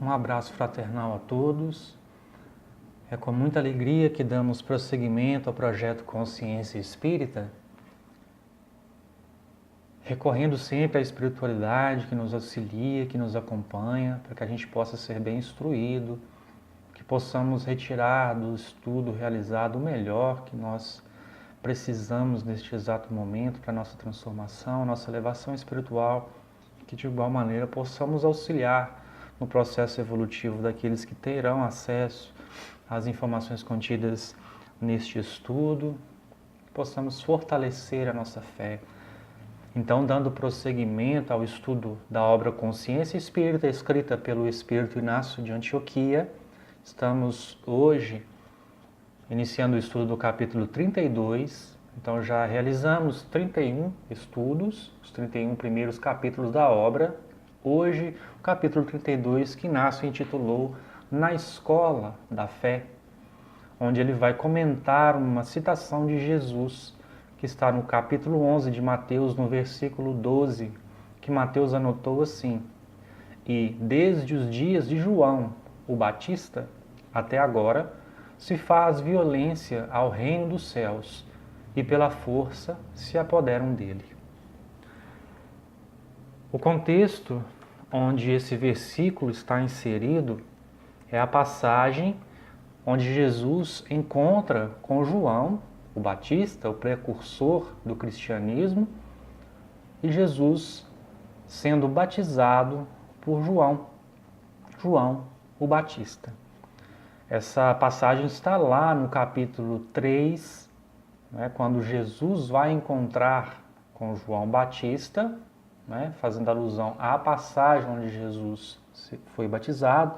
Um abraço fraternal a todos. É com muita alegria que damos prosseguimento ao projeto Consciência Espírita, recorrendo sempre à espiritualidade que nos auxilia, que nos acompanha, para que a gente possa ser bem instruído, que possamos retirar do estudo realizado o melhor que nós precisamos neste exato momento para a nossa transformação, nossa elevação espiritual, que de igual maneira possamos auxiliar no processo evolutivo daqueles que terão acesso às informações contidas neste estudo, possamos fortalecer a nossa fé. Então, dando prosseguimento ao estudo da obra Consciência Espírita, escrita pelo Espírito Inácio de Antioquia, estamos hoje iniciando o estudo do capítulo 32, então já realizamos 31 estudos, os 31 primeiros capítulos da obra. Hoje, o capítulo 32, que Inácio intitulou Na Escola da Fé, onde ele vai comentar uma citação de Jesus, que está no capítulo 11 de Mateus, no versículo 12, que Mateus anotou assim: E desde os dias de João, o Batista, até agora, se faz violência ao reino dos céus, e pela força se apoderam dele. O contexto onde esse versículo está inserido é a passagem onde Jesus encontra com João, o Batista, o precursor do cristianismo, e Jesus sendo batizado por João, o Batista. Essa passagem está lá no capítulo 3, quando Jesus vai encontrar com João Batista, fazendo alusão à passagem onde Jesus foi batizado.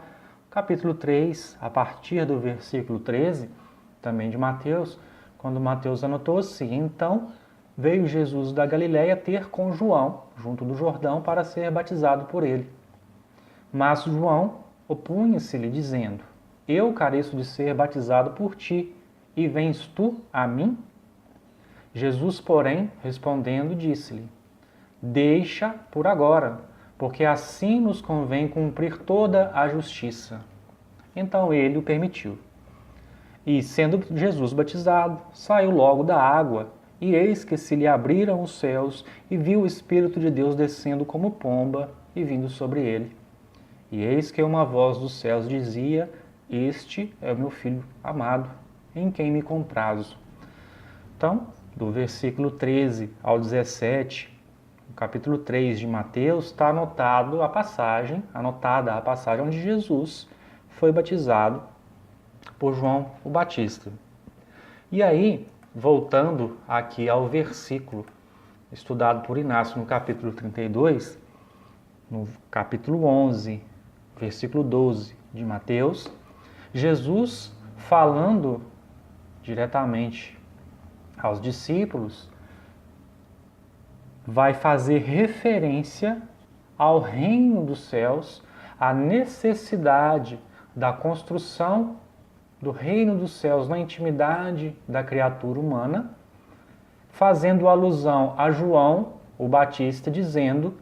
Capítulo 3, a partir do versículo 13, também de Mateus, quando Mateus anotou assim: Então veio Jesus da Galiléia ter com João, junto do Jordão, para ser batizado por ele. Mas João opunha-se-lhe, dizendo: Eu careço de ser batizado por ti, e vens tu a mim? Jesus, porém, respondendo, disse-lhe: Deixa por agora, porque assim nos convém cumprir toda a justiça. Então ele o permitiu. E, sendo Jesus batizado, saiu logo da água, e eis que se lhe abriram os céus, e viu o Espírito de Deus descendo como pomba e vindo sobre ele. E eis que uma voz dos céus dizia: Este é o meu Filho amado, em quem me comprazo. Então, do versículo 13 ao 17, no capítulo 3 de Mateus, está anotada a passagem onde Jesus foi batizado por João o Batista. E aí, voltando aqui ao versículo estudado por Inácio no capítulo 32, no capítulo 11, versículo 12 de Mateus, Jesus, falando diretamente aos discípulos, vai fazer referência ao reino dos céus, à necessidade da construção do reino dos céus na intimidade da criatura humana, fazendo alusão a João, o Batista, dizendo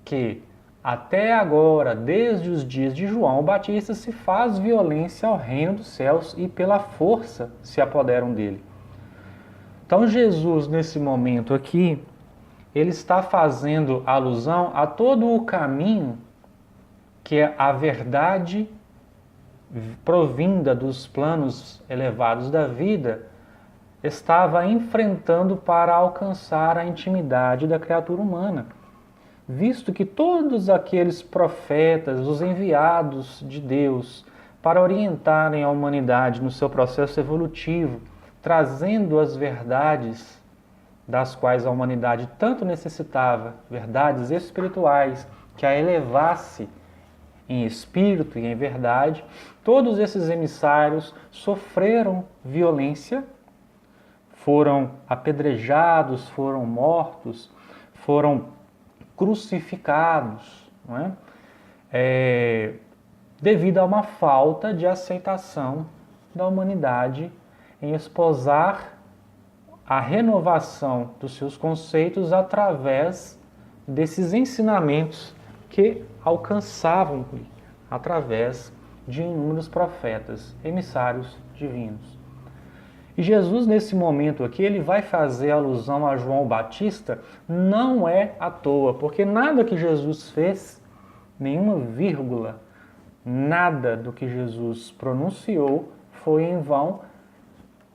que até agora, desde os dias de João o Batista, se faz violência ao reino dos céus e pela força se apoderam dele. Então Jesus, nesse momento aqui, ele está fazendo alusão a todo o caminho que é a verdade provinda dos planos elevados da vida estava enfrentando para alcançar a intimidade da criatura humana. Visto que todos aqueles profetas, os enviados de Deus para orientarem a humanidade no seu processo evolutivo, trazendo as verdades das quais a humanidade tanto necessitava, verdades espirituais, que a elevasse em espírito e em verdade, todos esses emissários sofreram violência, foram apedrejados, foram mortos, foram crucificados, devido a uma falta de aceitação da humanidade em esposar a renovação dos seus conceitos através desses ensinamentos que alcançavam através de inúmeros profetas, emissários divinos. E Jesus, nesse momento aqui, ele vai fazer alusão a João Batista, não é à toa, porque nada que Jesus fez, nenhuma vírgula, nada do que Jesus pronunciou foi em vão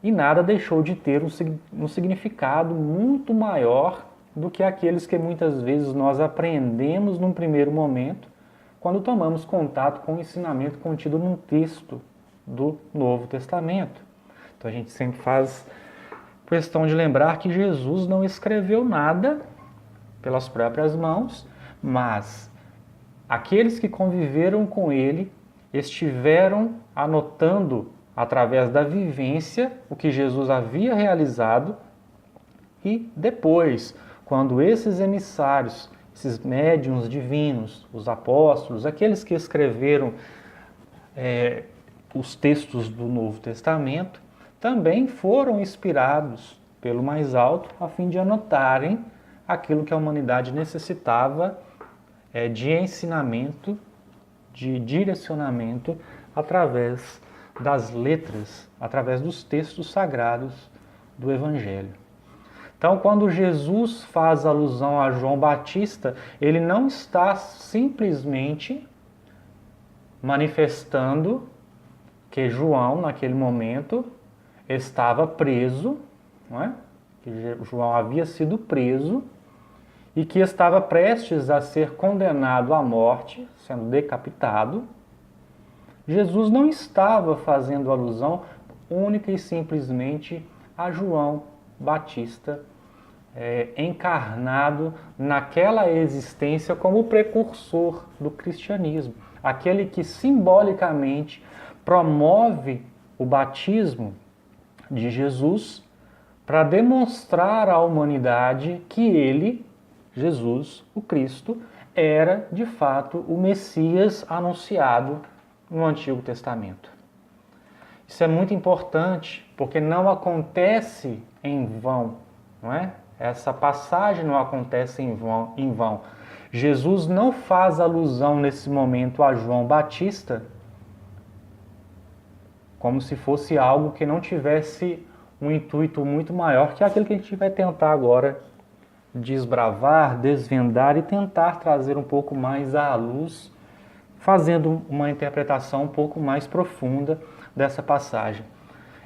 e nada deixou de ter um significado muito maior do que aqueles que muitas vezes nós aprendemos num primeiro momento, quando tomamos contato com o ensinamento contido num texto do Novo Testamento. Então a gente sempre faz questão de lembrar que Jesus não escreveu nada pelas próprias mãos, mas aqueles que conviveram com ele estiveram anotando através da vivência o que Jesus havia realizado e depois, quando esses emissários, esses médiuns divinos, os apóstolos, aqueles que escreveram os textos do Novo Testamento, também foram inspirados pelo mais alto a fim de anotarem aquilo que a humanidade necessitava de ensinamento, de direcionamento através das letras, através dos textos sagrados do Evangelho. Então, quando Jesus faz alusão a João Batista, ele não está simplesmente manifestando que João, naquele momento, estava preso, não é? Que João havia sido preso e que estava prestes a ser condenado à morte, sendo decapitado. Jesus não estava fazendo alusão única e simplesmente a João Batista, encarnado naquela existência como o precursor do cristianismo, aquele que simbolicamente promove o batismo de Jesus para demonstrar à humanidade que ele, Jesus, o Cristo, era de fato o Messias anunciado no Antigo Testamento. Isso é muito importante porque não acontece em vão, não é? Essa passagem não acontece em vão. Jesus não faz alusão nesse momento a João Batista como se fosse algo que não tivesse um intuito muito maior que aquele que a gente vai tentar agora desbravar, desvendar e tentar trazer um pouco mais à luz, fazendo uma interpretação um pouco mais profunda dessa passagem.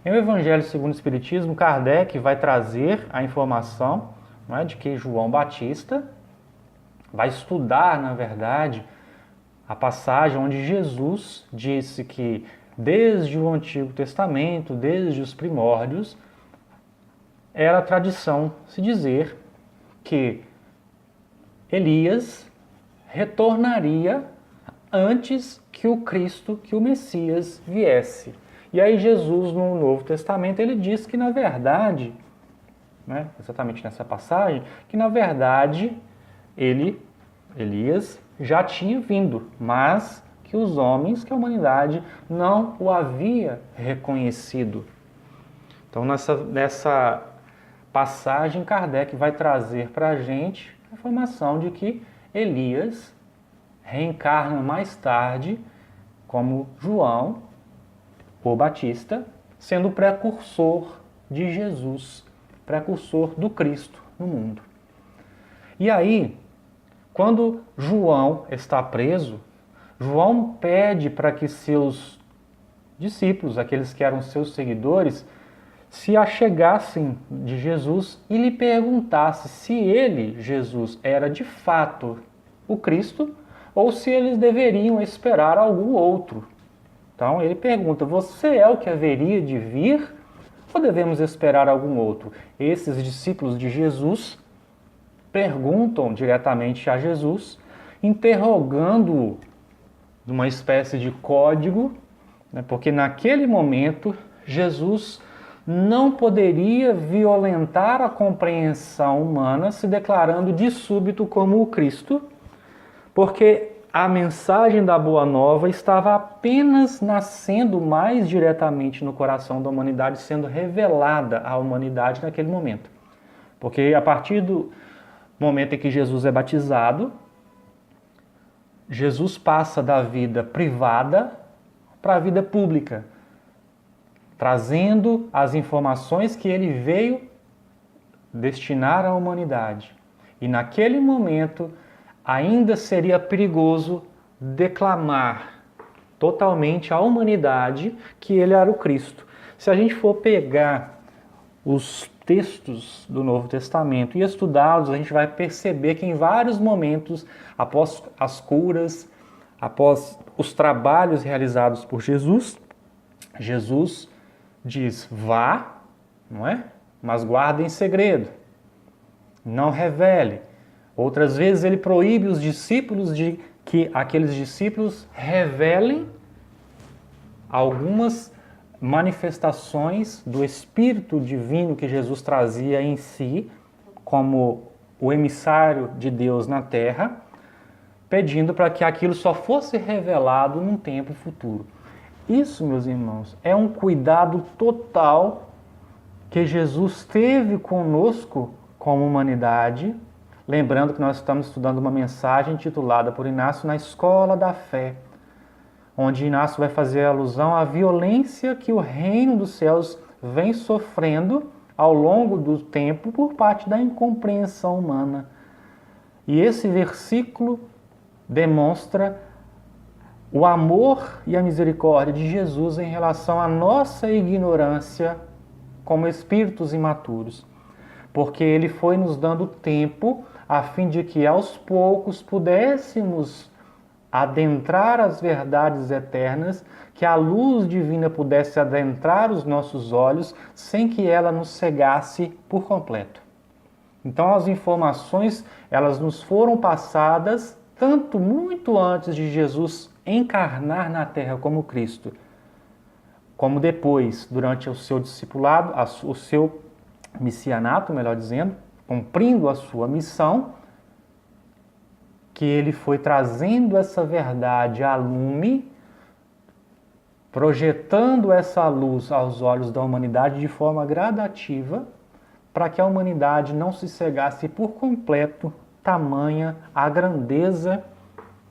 Em O Evangelho segundo o Espiritismo, Kardec vai trazer a informação, não é, de que João Batista vai estudar, na verdade, a passagem onde Jesus disse que desde o Antigo Testamento, desde os primórdios, era tradição se dizer que Elias retornaria antes que o Cristo, que o Messias viesse. E aí Jesus, no Novo Testamento, ele diz que, na verdade, né, exatamente nessa passagem, que, na verdade, Elias, já tinha vindo, mas que os homens, que a humanidade não o havia reconhecido. Então, nessa passagem, Kardec vai trazer para a gente a informação de que Elias reencarna mais tarde como João, o Batista, sendo o precursor de Jesus, precursor do Cristo no mundo. E aí, quando João está preso, João pede para que seus discípulos, aqueles que eram seus seguidores, se achegassem de Jesus e lhe perguntassem se ele, Jesus, era de fato o Cristo ou se eles deveriam esperar algum outro. Então ele pergunta, você é o que haveria de vir ou devemos esperar algum outro? Esses discípulos de Jesus perguntam diretamente a Jesus, interrogando-o numa espécie de código, né, porque naquele momento Jesus não poderia violentar a compreensão humana se declarando de súbito como o Cristo, porque a mensagem da Boa Nova estava apenas nascendo mais diretamente no coração da humanidade, sendo revelada à humanidade naquele momento. Porque a partir do momento em que Jesus é batizado, Jesus passa da vida privada para a vida pública, trazendo as informações que ele veio destinar à humanidade. E naquele momento ainda seria perigoso declamar totalmente à humanidade que ele era o Cristo. Se a gente for pegar os textos do Novo Testamento e estudá-los, a gente vai perceber que em vários momentos, após as curas, após os trabalhos realizados por Jesus, Jesus diz: vá, não é? Mas guarde em segredo, não revele. Outras vezes ele proíbe os discípulos de que aqueles discípulos revelem algumas manifestações do Espírito Divino que Jesus trazia em si, como o emissário de Deus na terra, pedindo para que aquilo só fosse revelado num tempo futuro. Isso, meus irmãos, é um cuidado total que Jesus teve conosco como humanidade. Lembrando que nós estamos estudando uma mensagem intitulada por Inácio Na Escola da Fé, onde Inácio vai fazer alusão à violência que o reino dos céus vem sofrendo ao longo do tempo por parte da incompreensão humana. E esse versículo demonstra o amor e a misericórdia de Jesus em relação à nossa ignorância como espíritos imaturos, porque ele foi nos dando tempo a fim de que aos poucos pudéssemos adentrar as verdades eternas, que a luz divina pudesse adentrar os nossos olhos sem que ela nos cegasse por completo. Então as informações, elas nos foram passadas tanto muito antes de Jesus encarnar na terra como Cristo, como depois, durante o seu discipulado, o seu missianato, melhor dizendo, cumprindo a sua missão, que ele foi trazendo essa verdade à lume, projetando essa luz aos olhos da humanidade de forma gradativa, para que a humanidade não se cegasse por completo, tamanha a grandeza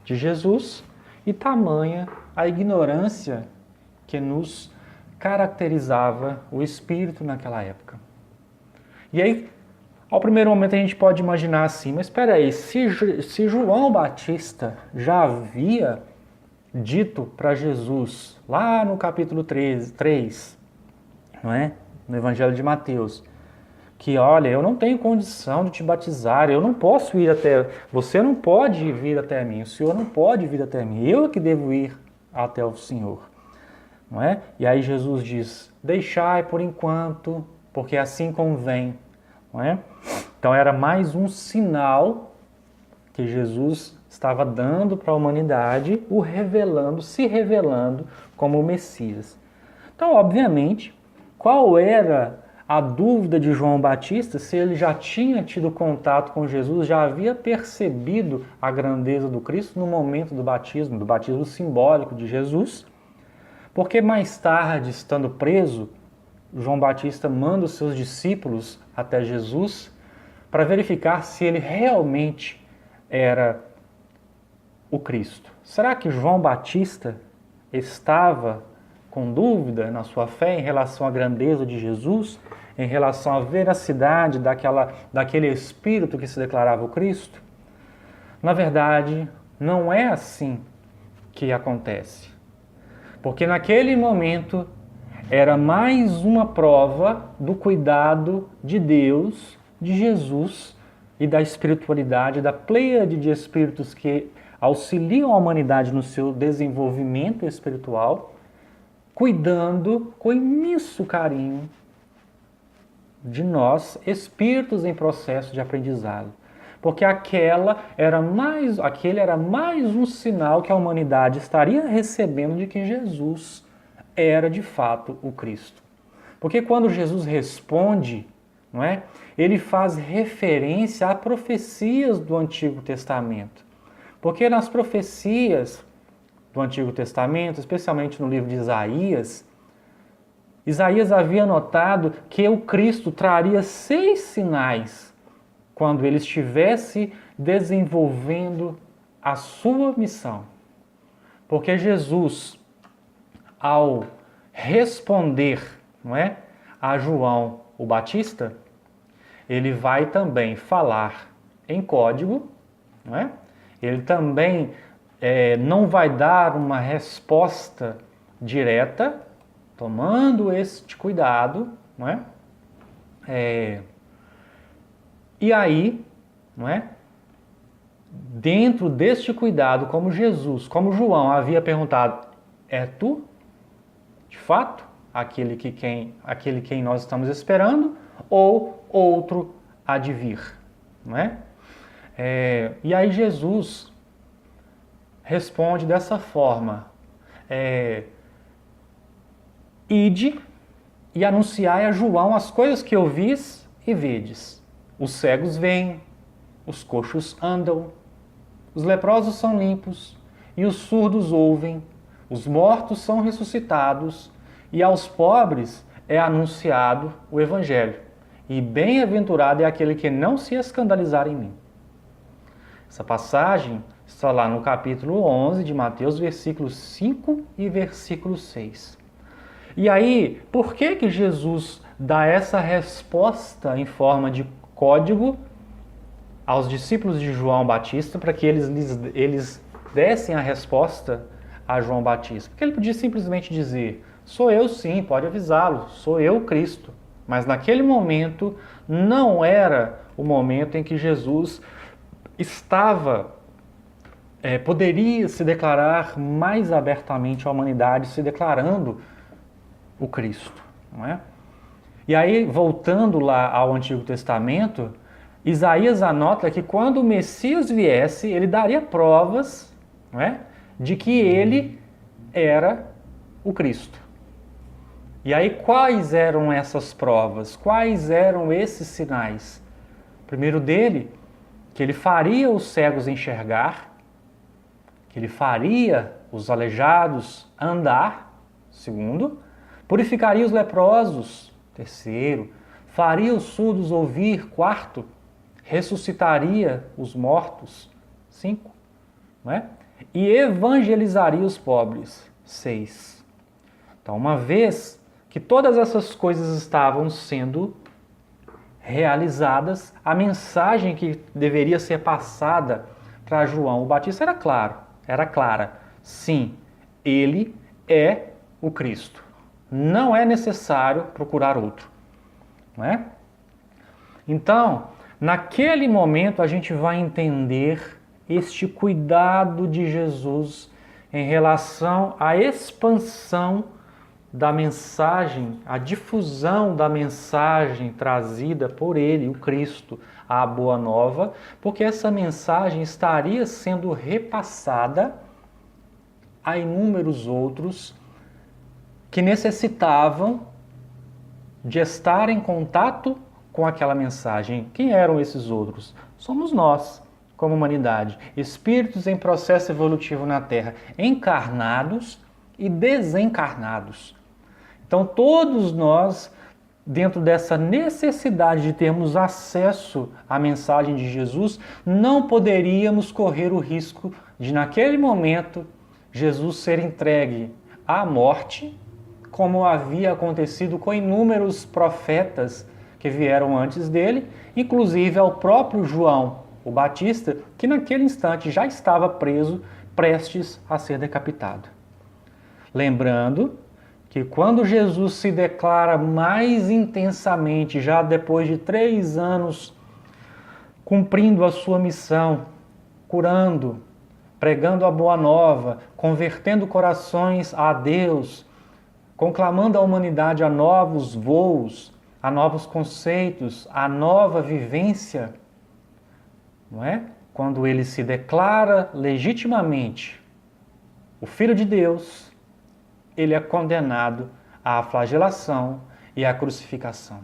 de Jesus e tamanha a ignorância que nos caracterizava o espírito naquela época. E aí, ao primeiro momento a gente pode imaginar assim, mas espera aí, se João Batista já havia dito para Jesus, lá no capítulo 3, não é? No Evangelho de Mateus, que olha, eu não tenho condição de te batizar, eu não posso ir até, você não pode vir até mim, o Senhor não pode vir até mim, eu que devo ir até o Senhor, não é? E aí Jesus diz, deixai por enquanto, porque assim convém, não é? Então era mais um sinal que Jesus estava dando para a humanidade, o revelando, se revelando como o Messias. Então, obviamente, qual era a dúvida de João Batista, se ele já tinha tido contato com Jesus, já havia percebido a grandeza do Cristo no momento do batismo simbólico de Jesus, porque mais tarde, estando preso, João Batista manda os seus discípulos até Jesus para verificar se ele realmente era o Cristo. Será que João Batista estava com dúvida na sua fé em relação à grandeza de Jesus, em relação à veracidade daquele Espírito que se declarava o Cristo? Na verdade, não é assim que acontece. Porque naquele momento era mais uma prova do cuidado de Deus, de Jesus e da espiritualidade, da pleiade de espíritos que auxiliam a humanidade no seu desenvolvimento espiritual, cuidando com imenso carinho de nós, espíritos em processo de aprendizado. Porque aquele era mais um sinal que a humanidade estaria recebendo de que Jesus era de fato o Cristo. Porque quando Jesus responde, não é? Ele faz referência a profecias do Antigo Testamento. Porque nas profecias do Antigo Testamento, especialmente no livro de Isaías, Isaías havia notado que o Cristo traria 6 sinais quando ele estivesse desenvolvendo a sua missão. Porque Jesus, ao responder, não é, a João o Batista, ele vai também falar em código, não é? Ele também não vai dar uma resposta direta, tomando este cuidado, não é? E aí, não é? Dentro deste cuidado, como Jesus, como João havia perguntado, é tu, de fato, aquele quem nós estamos esperando, ou outro há de vir, não é? E aí Jesus responde dessa forma: ide e anunciai a João as coisas que ouvis e vedes. Os cegos veem, os coxos andam, os leprosos são limpos, e os surdos ouvem, os mortos são ressuscitados, e aos pobres é anunciado o Evangelho. E bem-aventurado é aquele que não se escandalizar em mim. Essa passagem está lá no capítulo 11 de Mateus, versículos 5 e versículo 6. E aí, por que Jesus dá essa resposta em forma de código aos discípulos de João Batista para que eles dessem a resposta a João Batista? Porque ele podia simplesmente dizer: sou eu sim, pode avisá-lo, sou eu Cristo. Mas naquele momento não era o momento em que Jesus poderia se declarar mais abertamente à humanidade, se declarando o Cristo, não é? E aí, voltando lá ao Antigo Testamento, Isaías anota que quando o Messias viesse, ele daria provas, não é, de que ele era o Cristo. E aí, quais eram essas provas? Quais eram esses sinais? O primeiro dele, que ele faria os cegos enxergar, que ele faria os aleijados andar. Segundo, purificaria os leprosos. Terceiro, faria os surdos ouvir. Quarto, ressuscitaria os mortos. 5, não é? E evangelizaria os pobres. 6. Então, uma vez que todas essas coisas estavam sendo realizadas, a mensagem que deveria ser passada para João o Batista era clara. Sim, ele é o Cristo. Não é necessário procurar outro, não é? Então, naquele momento a gente vai entender este cuidado de Jesus em relação à expansão da mensagem, a difusão da mensagem trazida por ele, o Cristo, a Boa Nova, porque essa mensagem estaria sendo repassada a inúmeros outros que necessitavam de estar em contato com aquela mensagem. Quem eram esses outros? Somos nós, como humanidade, espíritos em processo evolutivo na Terra, encarnados e desencarnados. Então, todos nós, dentro dessa necessidade de termos acesso à mensagem de Jesus, não poderíamos correr o risco de, naquele momento, Jesus ser entregue à morte, como havia acontecido com inúmeros profetas que vieram antes dele, inclusive ao próprio João o Batista, que naquele instante já estava preso, prestes a ser decapitado. Lembrando que quando Jesus se declara mais intensamente, já depois de 3 anos, cumprindo a sua missão, curando, pregando a boa nova, convertendo corações a Deus, conclamando a humanidade a novos voos, a novos conceitos, a nova vivência, não é? Quando ele se declara legitimamente o Filho de Deus, ele é condenado à flagelação e à crucificação.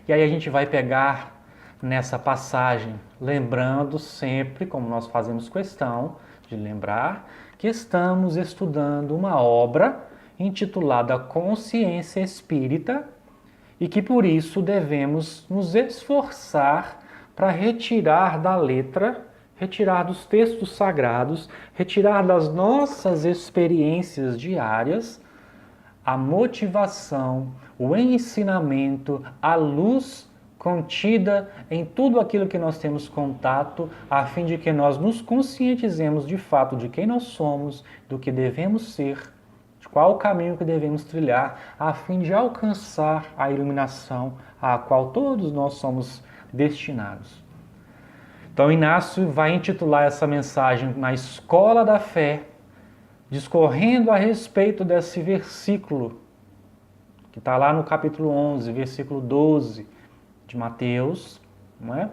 E aí a gente vai pegar nessa passagem, lembrando sempre, como nós fazemos questão de lembrar, que estamos estudando uma obra intitulada Consciência Espírita e que por isso devemos nos esforçar para retirar da letra, retirar dos textos sagrados, retirar das nossas experiências diárias a motivação, o ensinamento, a luz contida em tudo aquilo que nós temos contato, a fim de que nós nos conscientizemos de fato de quem nós somos, do que devemos ser, de qual o caminho que devemos trilhar, a fim de alcançar a iluminação a qual todos nós somos destinados. Então, Inácio vai intitular essa mensagem na Escola da Fé, discorrendo a respeito desse versículo, que está lá no capítulo 11, versículo 12 de Mateus, não é?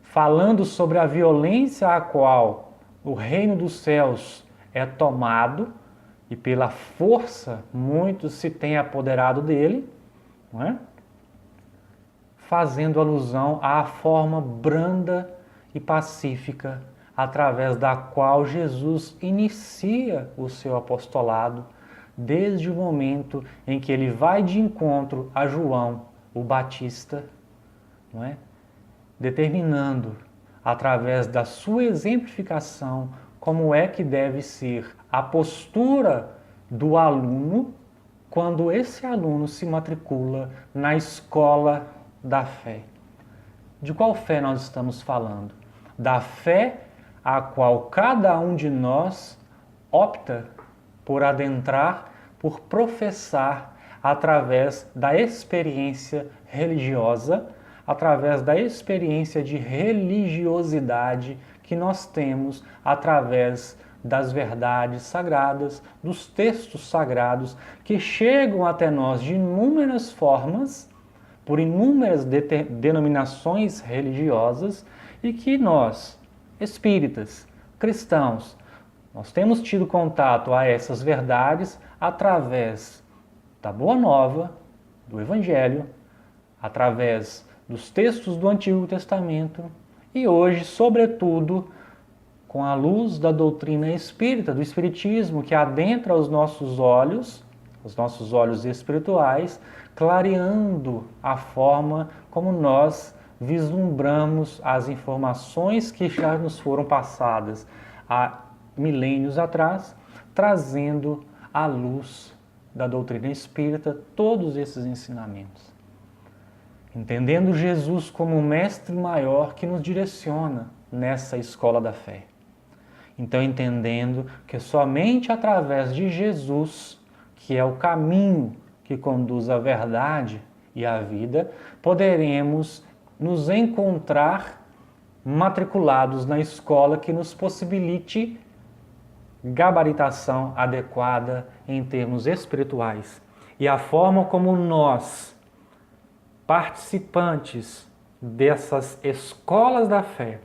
Falando sobre a violência a qual o reino dos céus é tomado, e pela força muitos se têm apoderado dele, não é? Fazendo alusão à forma branda e pacífica através da qual Jesus inicia o seu apostolado, desde o momento em que ele vai de encontro a João, o Batista, não é? Determinando, através da sua exemplificação, como é que deve ser a postura do aluno quando esse aluno se matricula na escola da fé. De qual fé nós estamos falando? Da fé a qual cada um de nós opta por adentrar, por professar através da experiência religiosa, através da experiência de religiosidade que nós temos através das verdades sagradas, dos textos sagrados que chegam até nós de inúmeras formas, por inúmeras denominações religiosas, e que nós, espíritas, cristãos, nós temos tido contato a essas verdades através da Boa Nova, do Evangelho, através dos textos do Antigo Testamento e hoje, sobretudo, com a luz da doutrina espírita, do Espiritismo, que adentra os nossos olhos espirituais, clareando a forma como nós vislumbramos as informações que já nos foram passadas há milênios atrás, trazendo à luz da doutrina espírita todos esses ensinamentos. Entendendo Jesus como o mestre maior que nos direciona nessa escola da fé. Então, entendendo que somente através de Jesus, que é o caminho que conduz à verdade e à vida, poderemos nos encontrar matriculados na escola que nos possibilite gabaritação adequada em termos espirituais. E a forma como nós, participantes dessas escolas da fé,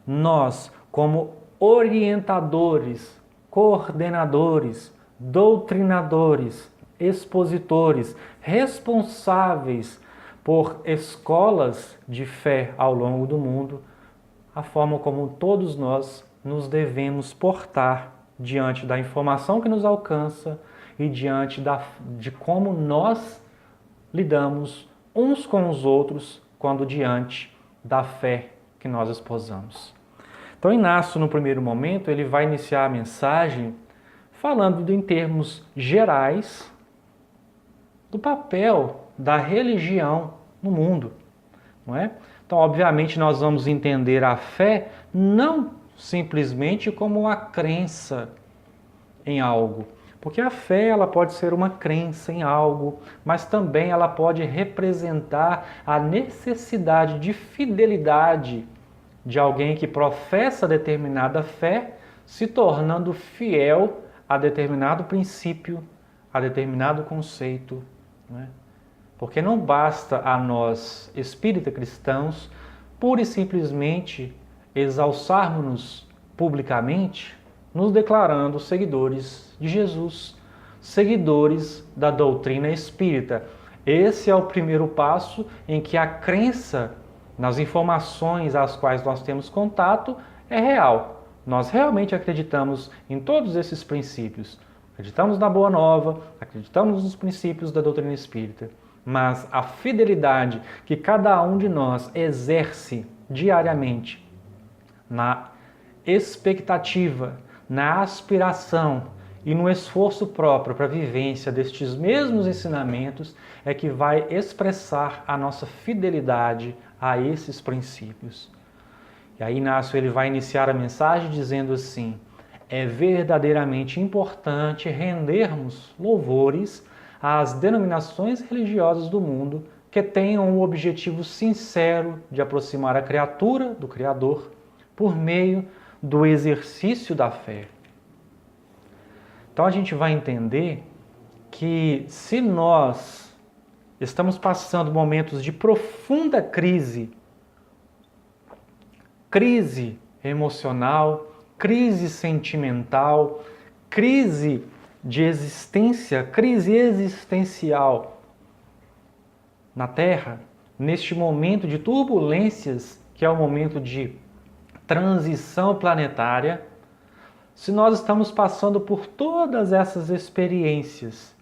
nós, como orientadores, coordenadores, doutrinadores, expositores, responsáveis por escolas de fé ao longo do mundo, a forma como todos nós nos devemos portar diante da informação que nos alcança e diante de como nós lidamos uns com os outros quando diante da fé que nós esposamos. Então, Inácio, no primeiro momento, ele vai iniciar a mensagem falando em termos gerais do papel da religião no mundo, não é? Então, obviamente, nós vamos entender a fé não simplesmente como a crença em algo, porque a fé ela pode ser uma crença em algo, mas também ela pode representar a necessidade de fidelidade de alguém que professa determinada fé, se tornando fiel a determinado princípio, a determinado conceito, não é? Porque não basta a nós, espírita cristãos, pura e simplesmente exalçarmos-nos publicamente, nos declarando seguidores de Jesus, seguidores da doutrina espírita. Esse é o primeiro passo em que a crença nas informações às quais nós temos contato é real. Nós realmente acreditamos em todos esses princípios. Acreditamos na Boa Nova, acreditamos nos princípios da doutrina espírita. Mas a fidelidade que cada um de nós exerce diariamente na expectativa, na aspiração e no esforço próprio para a vivência destes mesmos ensinamentos é que vai expressar a nossa fidelidade a esses princípios. E aí Inácio ele vai iniciar a mensagem dizendo assim: é verdadeiramente importante rendermos louvores às denominações religiosas do mundo que tenham o objetivo sincero de aproximar a criatura do Criador por meio do exercício da fé. Então a gente vai entender que se nós estamos passando momentos de profunda crise emocional, crise sentimental, crise de existência, crise existencial na Terra, neste momento de turbulências, que é o momento de transição planetária, se nós estamos passando por todas essas experiências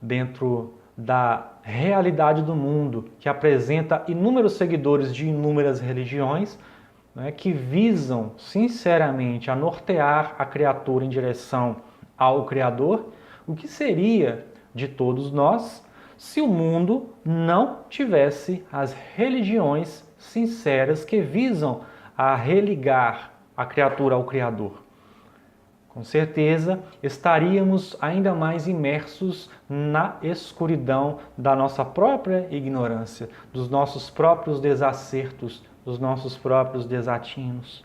dentro da realidade do mundo, que apresenta inúmeros seguidores de inúmeras religiões, né, que visam sinceramente a nortear a criatura em direção ao Criador, o que seria de todos nós se o mundo não tivesse as religiões sinceras que visam a religar a criatura ao Criador? Com certeza estaríamos ainda mais imersos na escuridão da nossa própria ignorância, dos nossos próprios desacertos, dos nossos próprios desatinos.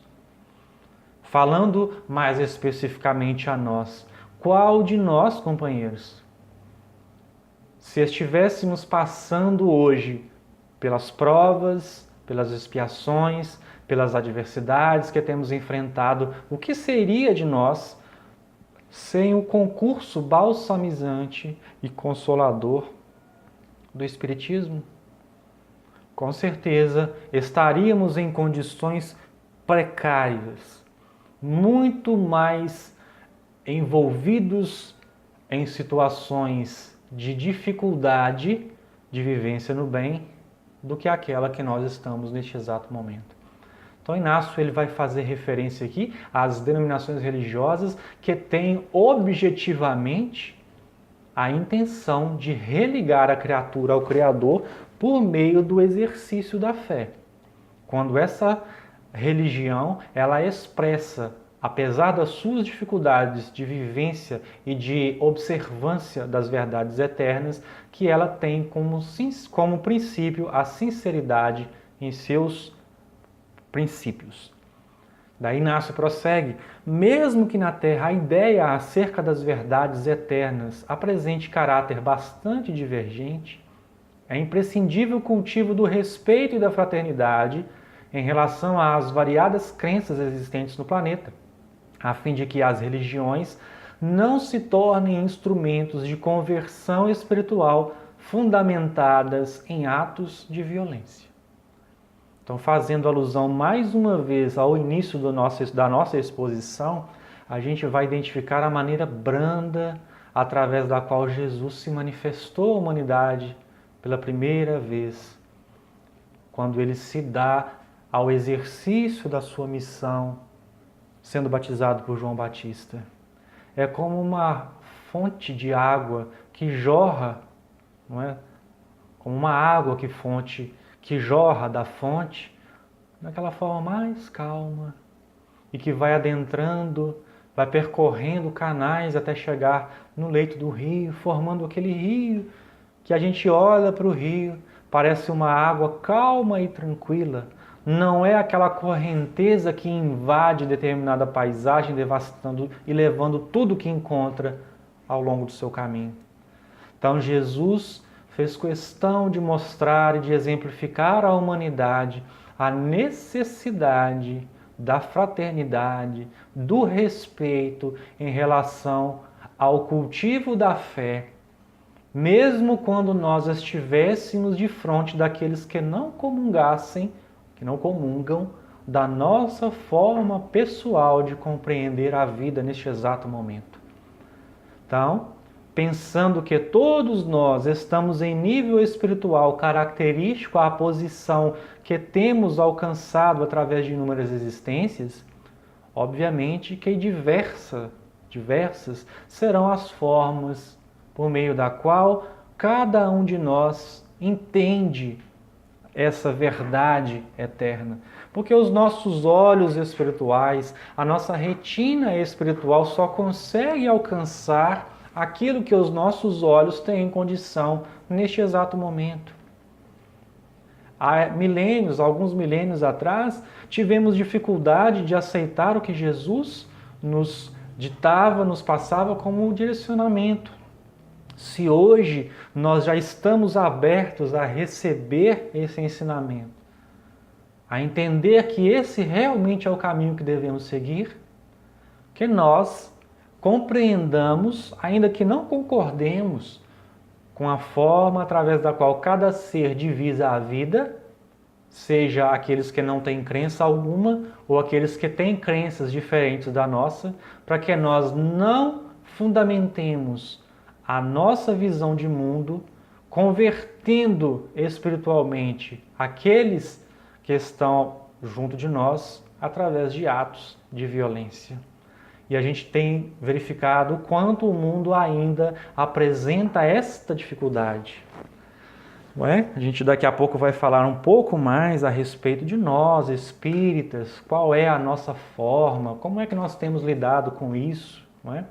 Falando mais especificamente a nós, qual de nós, companheiros, se estivéssemos passando hoje pelas provas, pelas expiações, pelas adversidades que temos enfrentado, o que seria de nós sem o concurso balsamizante e consolador do Espiritismo? Com certeza estaríamos em condições precárias, muito mais envolvidos em situações de dificuldade de vivência no bem do que aquela que nós estamos neste exato momento. Então Inácio ele vai fazer referência aqui às denominações religiosas que têm objetivamente a intenção de religar a criatura ao Criador por meio do exercício da fé. Quando essa religião ela expressa, apesar das suas dificuldades de vivência e de observância das verdades eternas, que ela tem como princípio a sinceridade em seus princípios. Daí Inácio prossegue: mesmo que na Terra a ideia acerca das verdades eternas apresente caráter bastante divergente, é imprescindível o cultivo do respeito e da fraternidade em relação às variadas crenças existentes no planeta, a fim de que as religiões não se tornem instrumentos de conversão espiritual fundamentadas em atos de violência. Então, fazendo alusão mais uma vez ao início da nossa exposição, a gente vai identificar a maneira branda através da qual Jesus se manifestou à humanidade pela primeira vez, quando ele se dá ao exercício da sua missão, sendo batizado por João Batista. É como uma fonte de água que jorra, não é? Como uma água que jorra da fonte daquela forma mais calma e que vai adentrando, vai percorrendo canais até chegar no leito do rio, formando aquele rio que a gente olha para o rio, parece uma água calma e tranquila. Não é aquela correnteza que invade determinada paisagem, devastando e levando tudo que encontra ao longo do seu caminho. Então Jesus fez questão de mostrar e de exemplificar à humanidade a necessidade da fraternidade, do respeito em relação ao cultivo da fé, mesmo quando nós estivéssemos de frente daqueles que não comungam da nossa forma pessoal de compreender a vida neste exato momento. Então, pensando que todos nós estamos em nível espiritual característico à posição que temos alcançado através de inúmeras existências, obviamente que diversas serão as formas por meio da qual cada um de nós entende essa verdade eterna. Porque os nossos olhos espirituais, a nossa retina espiritual só consegue alcançar aquilo que os nossos olhos têm condição neste exato momento. Há milênios, alguns milênios atrás, tivemos dificuldade de aceitar o que Jesus nos ditava, nos passava como direcionamento. Se hoje nós já estamos abertos a receber esse ensinamento, a entender que esse realmente é o caminho que devemos seguir, que nós compreendamos, ainda que não concordemos com a forma através da qual cada ser divisa a vida, seja aqueles que não têm crença alguma ou aqueles que têm crenças diferentes da nossa, para que nós não fundamentemos a nossa visão de mundo, convertendo espiritualmente aqueles que estão junto de nós através de atos de violência. E a gente tem verificado o quanto o mundo ainda apresenta esta dificuldade. Não é? A gente daqui a pouco vai falar um pouco mais a respeito de nós, espíritas, qual é a nossa forma, como é que nós temos lidado com isso, não é?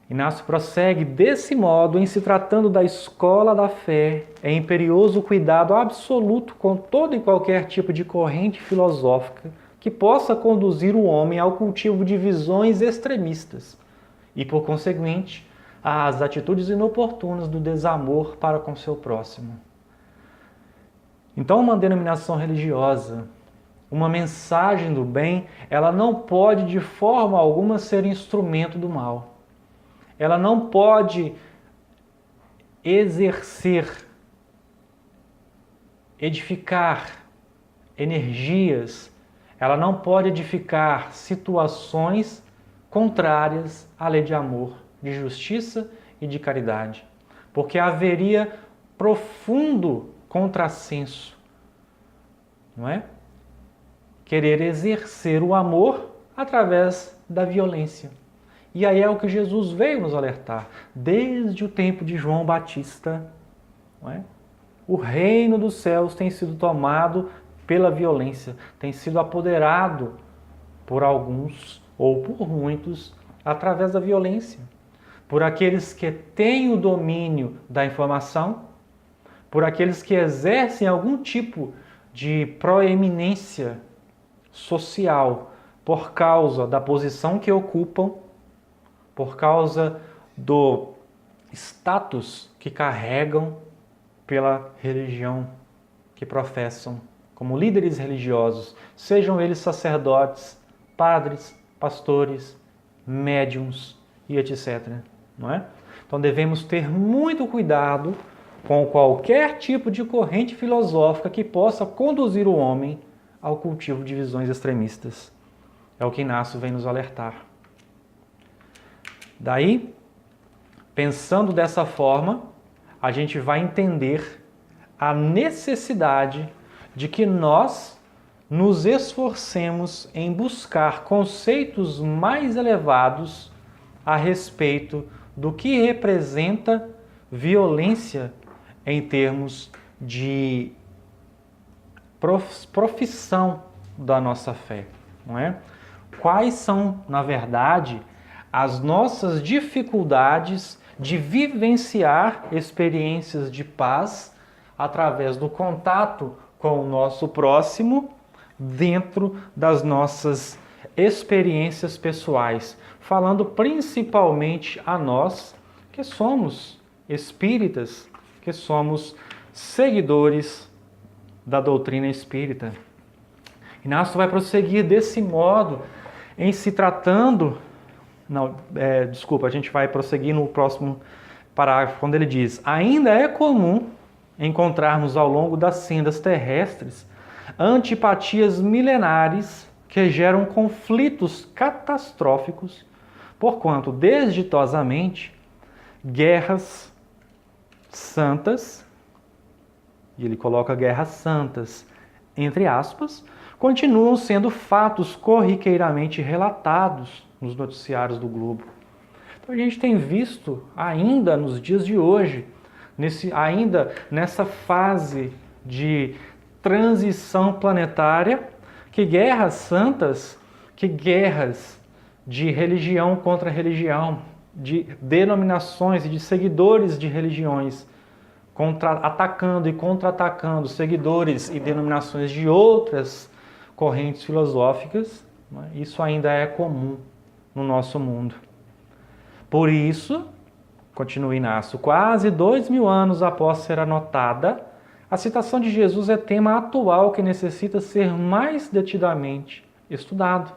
Inácio prossegue desse modo, em se tratando da escola da fé, é imperioso o cuidado absoluto com todo e qualquer tipo de corrente filosófica que possa conduzir o homem ao cultivo de visões extremistas e, por conseguinte, às atitudes inoportunas do desamor para com seu próximo. Então, uma denominação religiosa, uma mensagem do bem, ela não pode de forma alguma ser instrumento do mal. Ela não pode exercer, edificar energias, ela não pode edificar situações contrárias à lei de amor, de justiça e de caridade, porque haveria profundo contrassenso, não é? Querer exercer o amor através da violência. E aí é o que Jesus veio nos alertar, desde o tempo de João Batista. Não é? O reino dos céus tem sido tomado pela violência, tem sido apoderado por alguns ou por muitos através da violência. Por aqueles que têm o domínio da informação, por aqueles que exercem algum tipo de proeminência social por causa da posição que ocupam, por causa do status que carregam pela religião que professam, como líderes religiosos, sejam eles sacerdotes, padres, pastores, médiuns e etc. Não é? Então devemos ter muito cuidado com qualquer tipo de corrente filosófica que possa conduzir o homem ao cultivo de visões extremistas. É o que Inácio vem nos alertar. Daí, pensando dessa forma, a gente vai entender a necessidade de que nós nos esforcemos em buscar conceitos mais elevados a respeito do que representa violência em termos de profissão da nossa fé, não é? Quais são, na verdade, as nossas dificuldades de vivenciar experiências de paz através do contato com o nosso próximo dentro das nossas experiências pessoais, falando principalmente a nós que somos espíritas, que somos seguidores da doutrina espírita. Inácio vai prosseguir desse modo em se tratando... a gente vai prosseguir no próximo parágrafo, quando ele diz: ainda é comum encontrarmos ao longo das sendas terrestres antipatias milenares que geram conflitos catastróficos, porquanto desditosamente guerras santas, e ele coloca guerras santas entre aspas, continuam sendo fatos corriqueiramente relatados nos noticiários do globo. Então a gente tem visto ainda nos dias de hoje, ainda nessa fase de transição planetária, que guerras santas, que guerras de religião contra religião, de denominações e de seguidores de religiões, atacando e contra-atacando seguidores e denominações de outras correntes filosóficas, né? Isso ainda é comum no nosso mundo. Por isso, continua Inácio, quase 2000 anos após ser anotada, a citação de Jesus é tema atual que necessita ser mais detidamente estudado.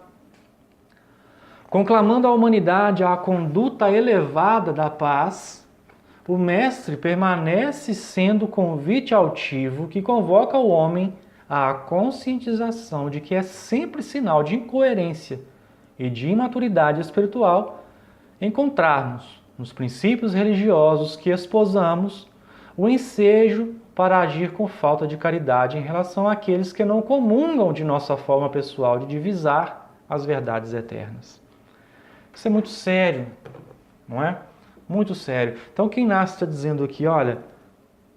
Conclamando a humanidade à conduta elevada da paz, o Mestre permanece sendo o convite altivo que convoca o homem à conscientização de que é sempre sinal de incoerência e de imaturidade espiritual encontrarmos nos princípios religiosos que esposamos o ensejo para agir com falta de caridade em relação àqueles que não comungam de nossa forma pessoal de divisar as verdades eternas. Isso é muito sério, não é? Muito sério. Então, quem nasce está dizendo aqui, olha,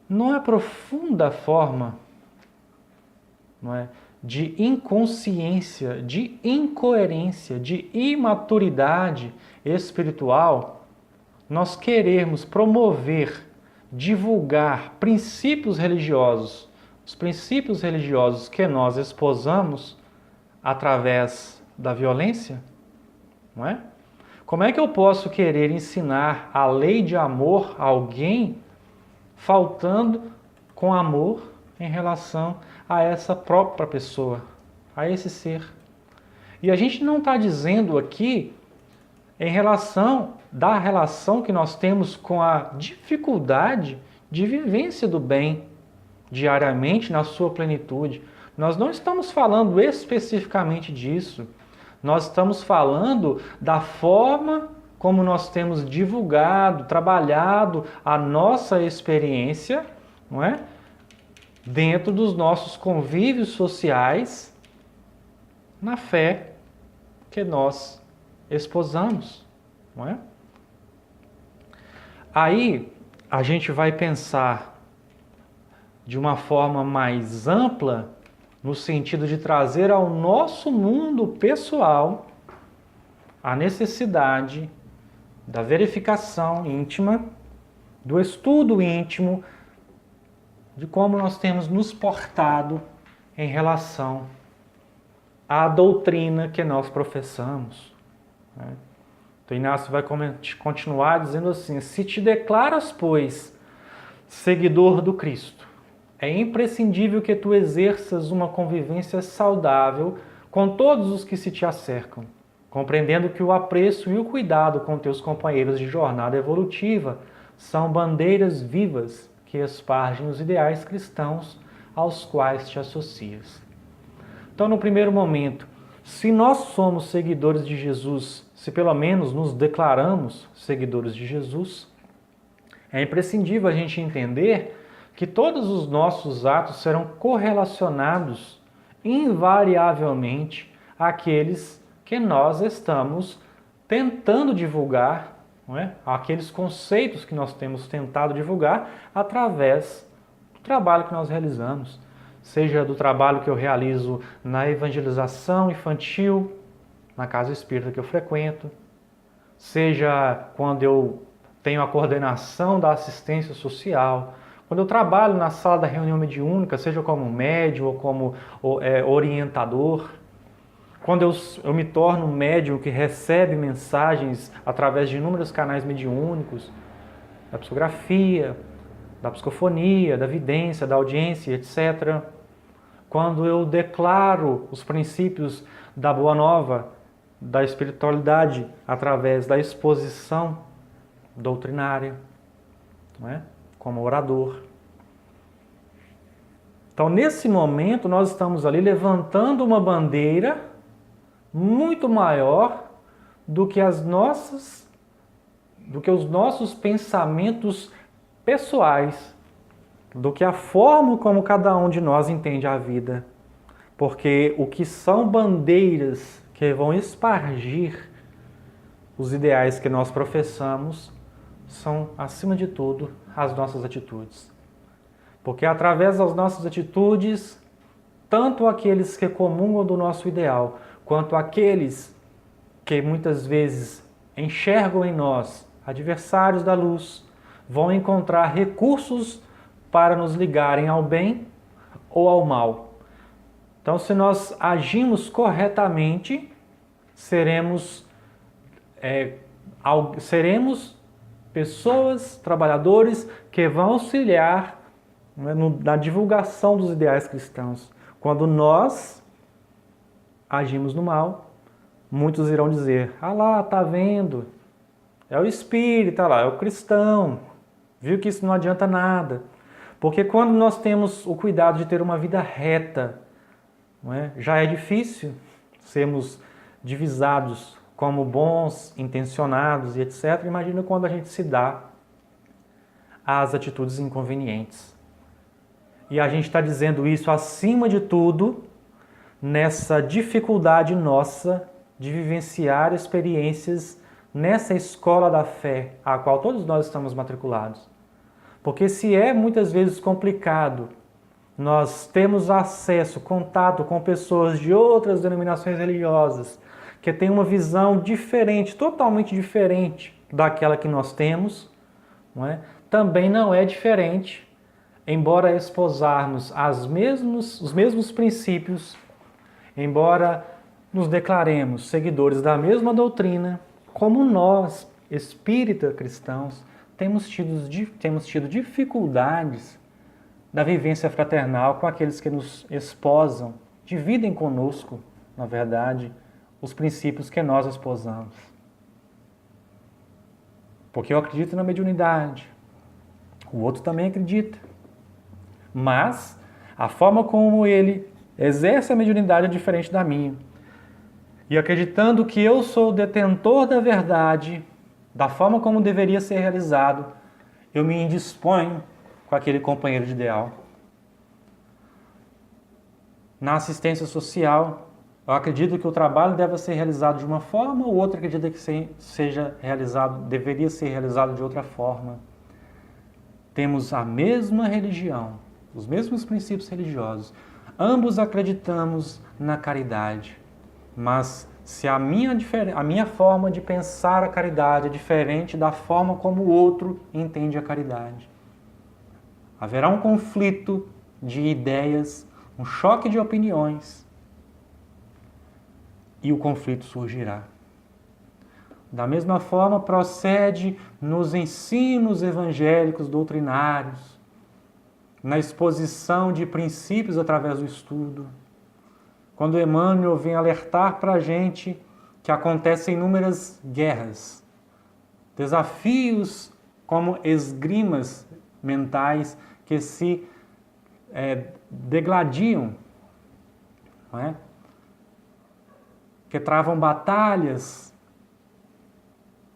não é profunda forma, não é, de inconsciência, de incoerência, de imaturidade espiritual, nós queremos promover, divulgar princípios religiosos, os princípios religiosos que nós esposamos através da violência, não é? Como é que eu posso querer ensinar a lei de amor a alguém faltando com amor em relação a essa própria pessoa, a esse ser? E a gente não está dizendo aqui em relação da relação que nós temos com a dificuldade de vivência do bem diariamente na sua plenitude. Nós não estamos falando especificamente disso. Nós estamos falando da forma como nós temos divulgado, trabalhado a nossa experiência, não é? Dentro dos nossos convívios sociais, na fé que nós esposamos, não é? Aí a gente vai pensar de uma forma mais ampla, no sentido de trazer ao nosso mundo pessoal a necessidade da verificação íntima, do estudo íntimo, de como nós temos nos portado em relação à doutrina que nós professamos. Então Inácio vai continuar dizendo assim: se te declaras, pois, seguidor do Cristo, é imprescindível que tu exerças uma convivência saudável com todos os que se te acercam, compreendendo que o apreço e o cuidado com teus companheiros de jornada evolutiva são bandeiras vivas que espargem os ideais cristãos aos quais te associas. Então, no primeiro momento, se nós somos seguidores de Jesus, se pelo menos nos declaramos seguidores de Jesus, é imprescindível a gente entender que todos os nossos atos serão correlacionados invariavelmente àqueles que nós estamos tentando divulgar, não é? Aqueles conceitos que nós temos tentado divulgar através do trabalho que nós realizamos, seja do trabalho que eu realizo na evangelização infantil, na casa espírita que eu frequento, seja quando eu tenho a coordenação da assistência social, quando eu trabalho na sala da reunião mediúnica, seja como médium ou como orientador, quando eu me torno um médium que recebe mensagens através de inúmeros canais mediúnicos, da psicografia, da psicofonia, da vidência, da audiência, etc. Quando eu declaro os princípios da Boa Nova, da espiritualidade, através da exposição doutrinária, não é? Como orador. Então, nesse momento, nós estamos ali levantando uma bandeira muito maior do que as nossas do que os nossos pensamentos pessoais, do que a forma como cada um de nós entende a vida. Porque o que são bandeiras que vão espargir os ideais que nós professamos são, acima de tudo, as nossas atitudes. Porque através das nossas atitudes, tanto aqueles que comungam do nosso ideal, quanto aqueles que muitas vezes enxergam em nós adversários da luz, vão encontrar recursos para nos ligarem ao bem ou ao mal. Então, se nós agimos corretamente, seremos pessoas, trabalhadores que vão auxiliar, né, na divulgação dos ideais cristãos. Quando nós agimos no mal, muitos irão dizer: ah lá, tá vendo? É o espírita lá, é o cristão. Viu que isso não adianta nada. Porque quando nós temos o cuidado de ter uma vida reta, não é? Já é difícil sermos divisados como bons, intencionados e etc. Imagina quando a gente se dá às atitudes inconvenientes. E a gente está dizendo isso, acima de tudo, nessa dificuldade nossa de vivenciar experiências nessa escola da fé, a qual todos nós estamos matriculados. Porque se é muitas vezes complicado nós temos acesso, contato com pessoas de outras denominações religiosas que têm uma visão diferente, totalmente diferente daquela que nós temos, não é? Também não é diferente, embora esposarmos os mesmos princípios, embora nos declaremos seguidores da mesma doutrina, como nós, espírita cristãos, temos tido dificuldades da vivência fraternal com aqueles que nos esposam, dividem conosco, na verdade, os princípios que nós esposamos. Porque eu acredito na mediunidade, o outro também acredita. Mas a forma como ele exerce a mediunidade é diferente da minha. E acreditando que eu sou o detentor da verdade, da forma como deveria ser realizado, eu me indisponho com aquele companheiro de ideal. Na assistência social, eu acredito que o trabalho deve ser realizado de uma forma, o outro acredita que deveria ser realizado de outra forma. Temos a mesma religião, os mesmos princípios religiosos. Ambos acreditamos na caridade, mas se a minha forma de pensar a caridade é diferente da forma como o outro entende a caridade, haverá um conflito de ideias, um choque de opiniões, e o conflito surgirá. Da mesma forma, procede nos ensinos evangélicos doutrinários, na exposição de princípios através do estudo. Quando Emmanuel vem alertar para a gente que acontecem inúmeras guerras, desafios como esgrimas mentais que se degladiam, não é? Que travam batalhas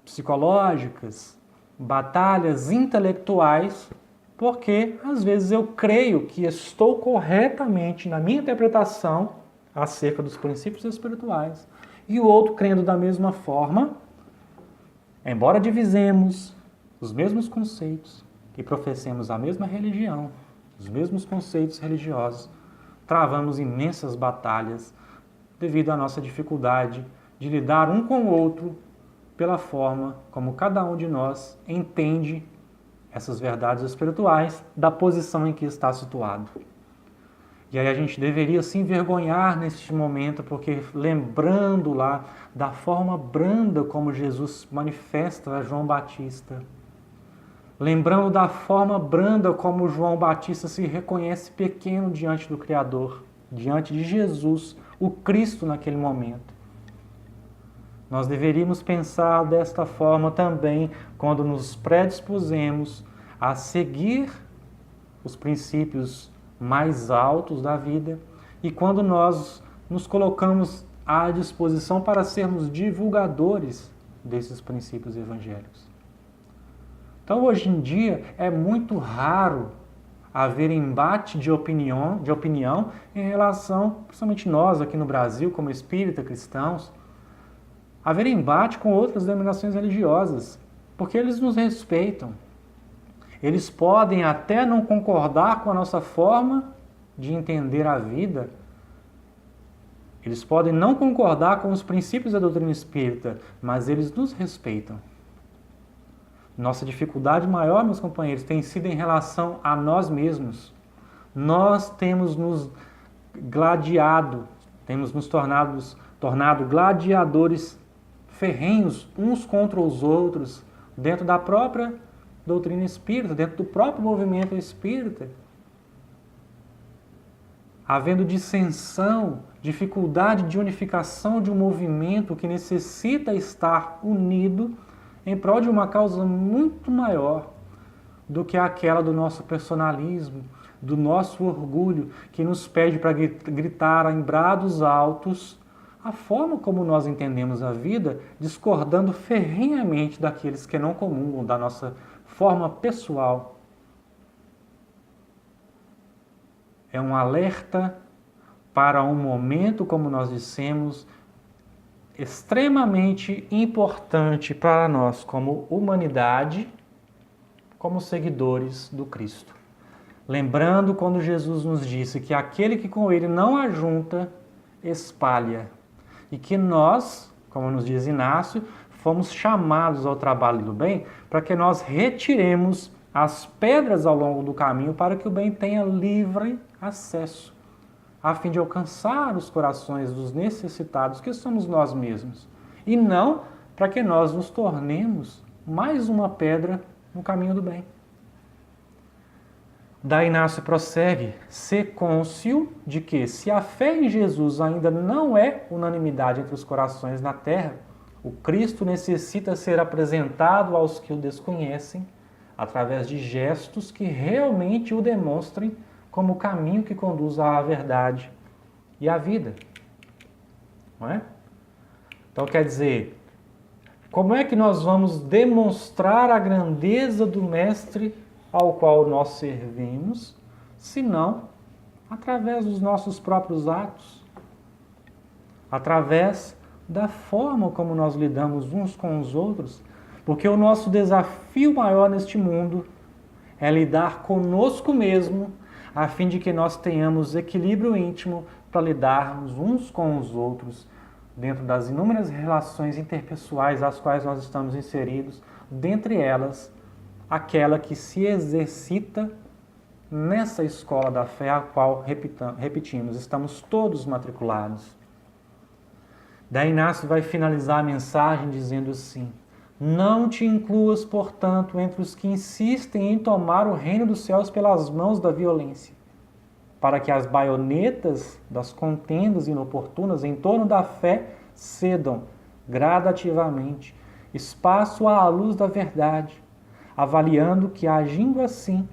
psicológicas, batalhas intelectuais, porque às vezes eu creio que estou corretamente na minha interpretação acerca dos princípios espirituais, e o outro crendo da mesma forma, embora divisemos os mesmos conceitos e professemos a mesma religião, os mesmos conceitos religiosos, travamos imensas batalhas devido à nossa dificuldade de lidar um com o outro pela forma como cada um de nós entende essas verdades espirituais da posição em que está situado. E aí a gente deveria se envergonhar neste momento, porque lembrando lá da forma branda como Jesus manifesta a João Batista, lembrando da forma branda como João Batista se reconhece pequeno diante do Criador, diante de Jesus, o Cristo naquele momento. Nós deveríamos pensar desta forma também quando nos predispusemos a seguir os princípios mais altos da vida e quando nós nos colocamos à disposição para sermos divulgadores desses princípios evangélicos. Então, hoje em dia, é muito raro haver embate de opinião em relação, principalmente nós aqui no Brasil, como espírita, cristãos, haver embate com outras denominações religiosas, porque eles nos respeitam. Eles podem até não concordar com a nossa forma de entender a vida, eles podem não concordar com os princípios da doutrina espírita, mas eles nos respeitam. Nossa dificuldade maior, meus companheiros, tem sido em relação a nós mesmos. Nós temos nos gladiado, temos nos tornado gladiadores ferrenhos uns contra os outros, dentro da própria doutrina espírita, dentro do próprio movimento espírita. Havendo dissensão, dificuldade de unificação de um movimento que necessita estar unido em prol de uma causa muito maior do que aquela do nosso personalismo, do nosso orgulho, que nos pede para gritar em brados altos a forma como nós entendemos a vida, discordando ferrenhamente daqueles que não comungam da nossa forma pessoal. É um alerta para um momento, como nós dissemos, extremamente importante para nós como humanidade, como seguidores do Cristo. Lembrando quando Jesus nos disse que aquele que com ele não ajunta, espalha. E que nós, como nos diz Inácio, fomos chamados ao trabalho do bem para que nós retiremos as pedras ao longo do caminho para que o bem tenha livre acesso, a fim de alcançar os corações dos necessitados, que somos nós mesmos, e não para que nós nos tornemos mais uma pedra no caminho do bem. Daí Inácio prossegue, ser cônscio de que, se a fé em Jesus ainda não é unanimidade entre os corações na terra, o Cristo necessita ser apresentado aos que o desconhecem, através de gestos que realmente o demonstrem como o caminho que conduz à verdade e à vida. Não é? Então, quer dizer, como é que nós vamos demonstrar a grandeza do Mestre ao qual nós servimos, se não através dos nossos próprios atos, através da forma como nós lidamos uns com os outros, porque o nosso desafio maior neste mundo é lidar conosco mesmo, a fim de que nós tenhamos equilíbrio íntimo para lidarmos uns com os outros, dentro das inúmeras relações interpessoais às quais nós estamos inseridos, dentre elas, aquela que se exercita nessa escola da fé, a qual, repetimos, estamos todos matriculados. Daí Inácio vai finalizar a mensagem dizendo assim: não te incluas, portanto, entre os que insistem em tomar o reino dos céus pelas mãos da violência, para que as baionetas das contendas inoportunas em torno da fé cedam gradativamente espaço à luz da verdade, avaliando que, agindo assim,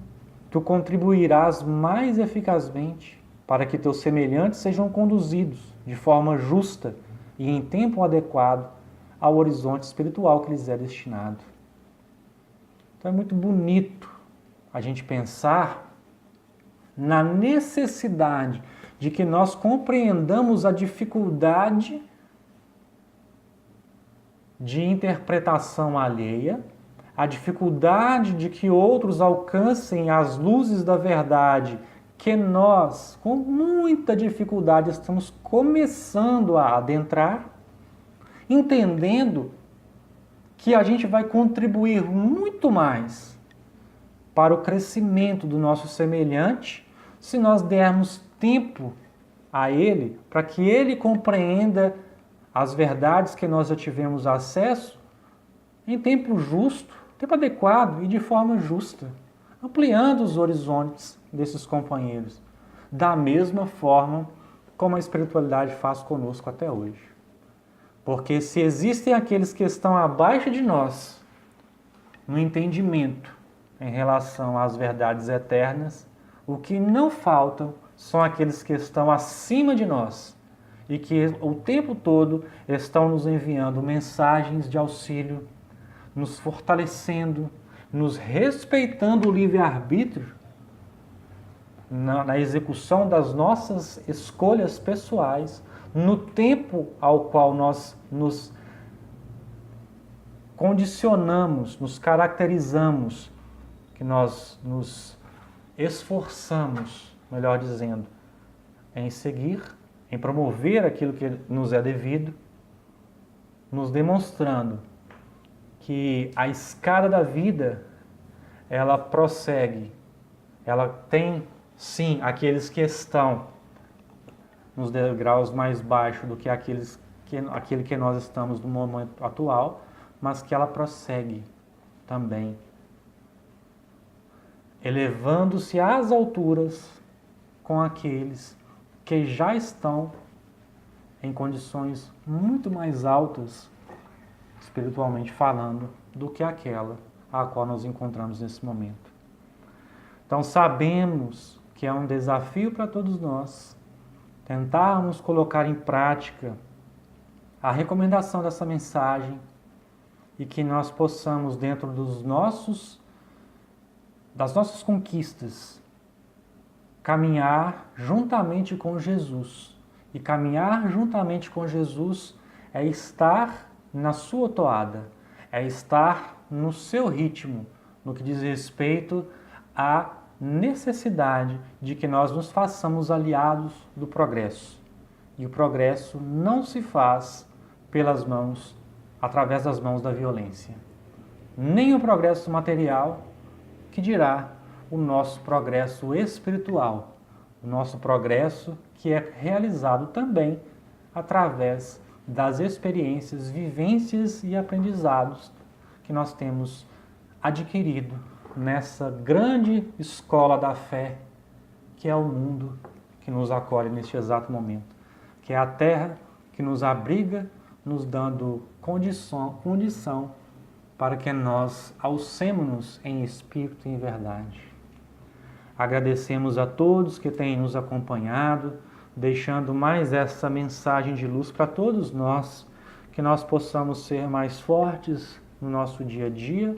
tu contribuirás mais eficazmente para que teus semelhantes sejam conduzidos de forma justa e em tempo adequado ao horizonte espiritual que lhes é destinado. Então é muito bonito a gente pensar na necessidade de que nós compreendamos a dificuldade de interpretação alheia, a dificuldade de que outros alcancem as luzes da verdade que nós, com muita dificuldade, estamos começando a adentrar, entendendo que a gente vai contribuir muito mais para o crescimento do nosso semelhante se nós dermos tempo a ele, para que ele compreenda as verdades que nós já tivemos acesso em tempo justo, tempo adequado e de forma justa, ampliando os horizontes desses companheiros, da mesma forma como a espiritualidade faz conosco até hoje. Porque se existem aqueles que estão abaixo de nós no entendimento em relação às verdades eternas, o que não faltam são aqueles que estão acima de nós e que o tempo todo estão nos enviando mensagens de auxílio, nos fortalecendo, nos respeitando o livre-arbítrio, na execução das nossas escolhas pessoais, no tempo ao qual nós nos condicionamos, nos caracterizamos, que nós nos esforçamos, melhor dizendo, em seguir, em promover aquilo que nos é devido, nos demonstrando que a escada da vida, ela prossegue, ela tem, sim, aqueles que estão nos degraus mais baixos do que aquele que nós estamos no momento atual, mas que ela prossegue também, elevando-se às alturas com aqueles que já estão em condições muito mais altas, espiritualmente falando, do que aquela a qual nos encontramos nesse momento. Então sabemos que é um desafio para todos nós tentarmos colocar em prática a recomendação dessa mensagem e que nós possamos, dentro das nossas conquistas, caminhar juntamente com Jesus. E caminhar juntamente com Jesus é estar na sua toada, é estar no seu ritmo, no que diz respeito à necessidade de que nós nos façamos aliados do progresso. E o progresso não se faz através das mãos da violência. Nem o progresso material, que dirá o nosso progresso espiritual, o nosso progresso que é realizado também através das experiências, vivências e aprendizados que nós temos adquirido nessa grande escola da fé, que é o mundo que nos acolhe neste exato momento, que é a terra que nos abriga, nos dando condição para que nós alcemos-nos em espírito e em verdade. Agradecemos a todos que têm nos acompanhado, deixando mais essa mensagem de luz para todos nós, que nós possamos ser mais fortes no nosso dia a dia,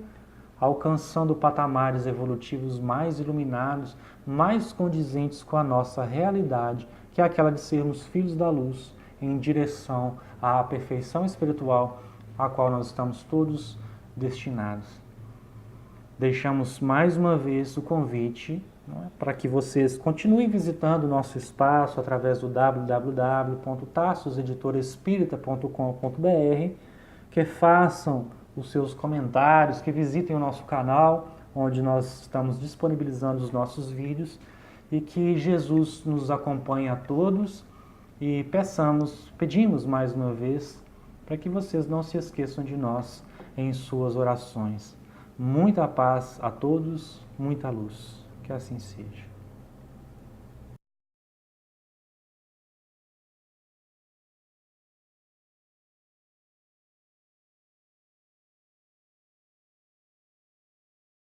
alcançando patamares evolutivos mais iluminados, mais condizentes com a nossa realidade, que é aquela de sermos filhos da luz, em direção à perfeição espiritual, a qual nós estamos todos destinados. Deixamos mais uma vez o convite, para que vocês continuem visitando o nosso espaço através do www.tassoseditoraespírita.com.br, que façam os seus comentários, que visitem o nosso canal, onde nós estamos disponibilizando os nossos vídeos, e que Jesus nos acompanhe a todos, e pedimos mais uma vez, para que vocês não se esqueçam de nós em suas orações. Muita paz a todos, muita luz. Que assim seja.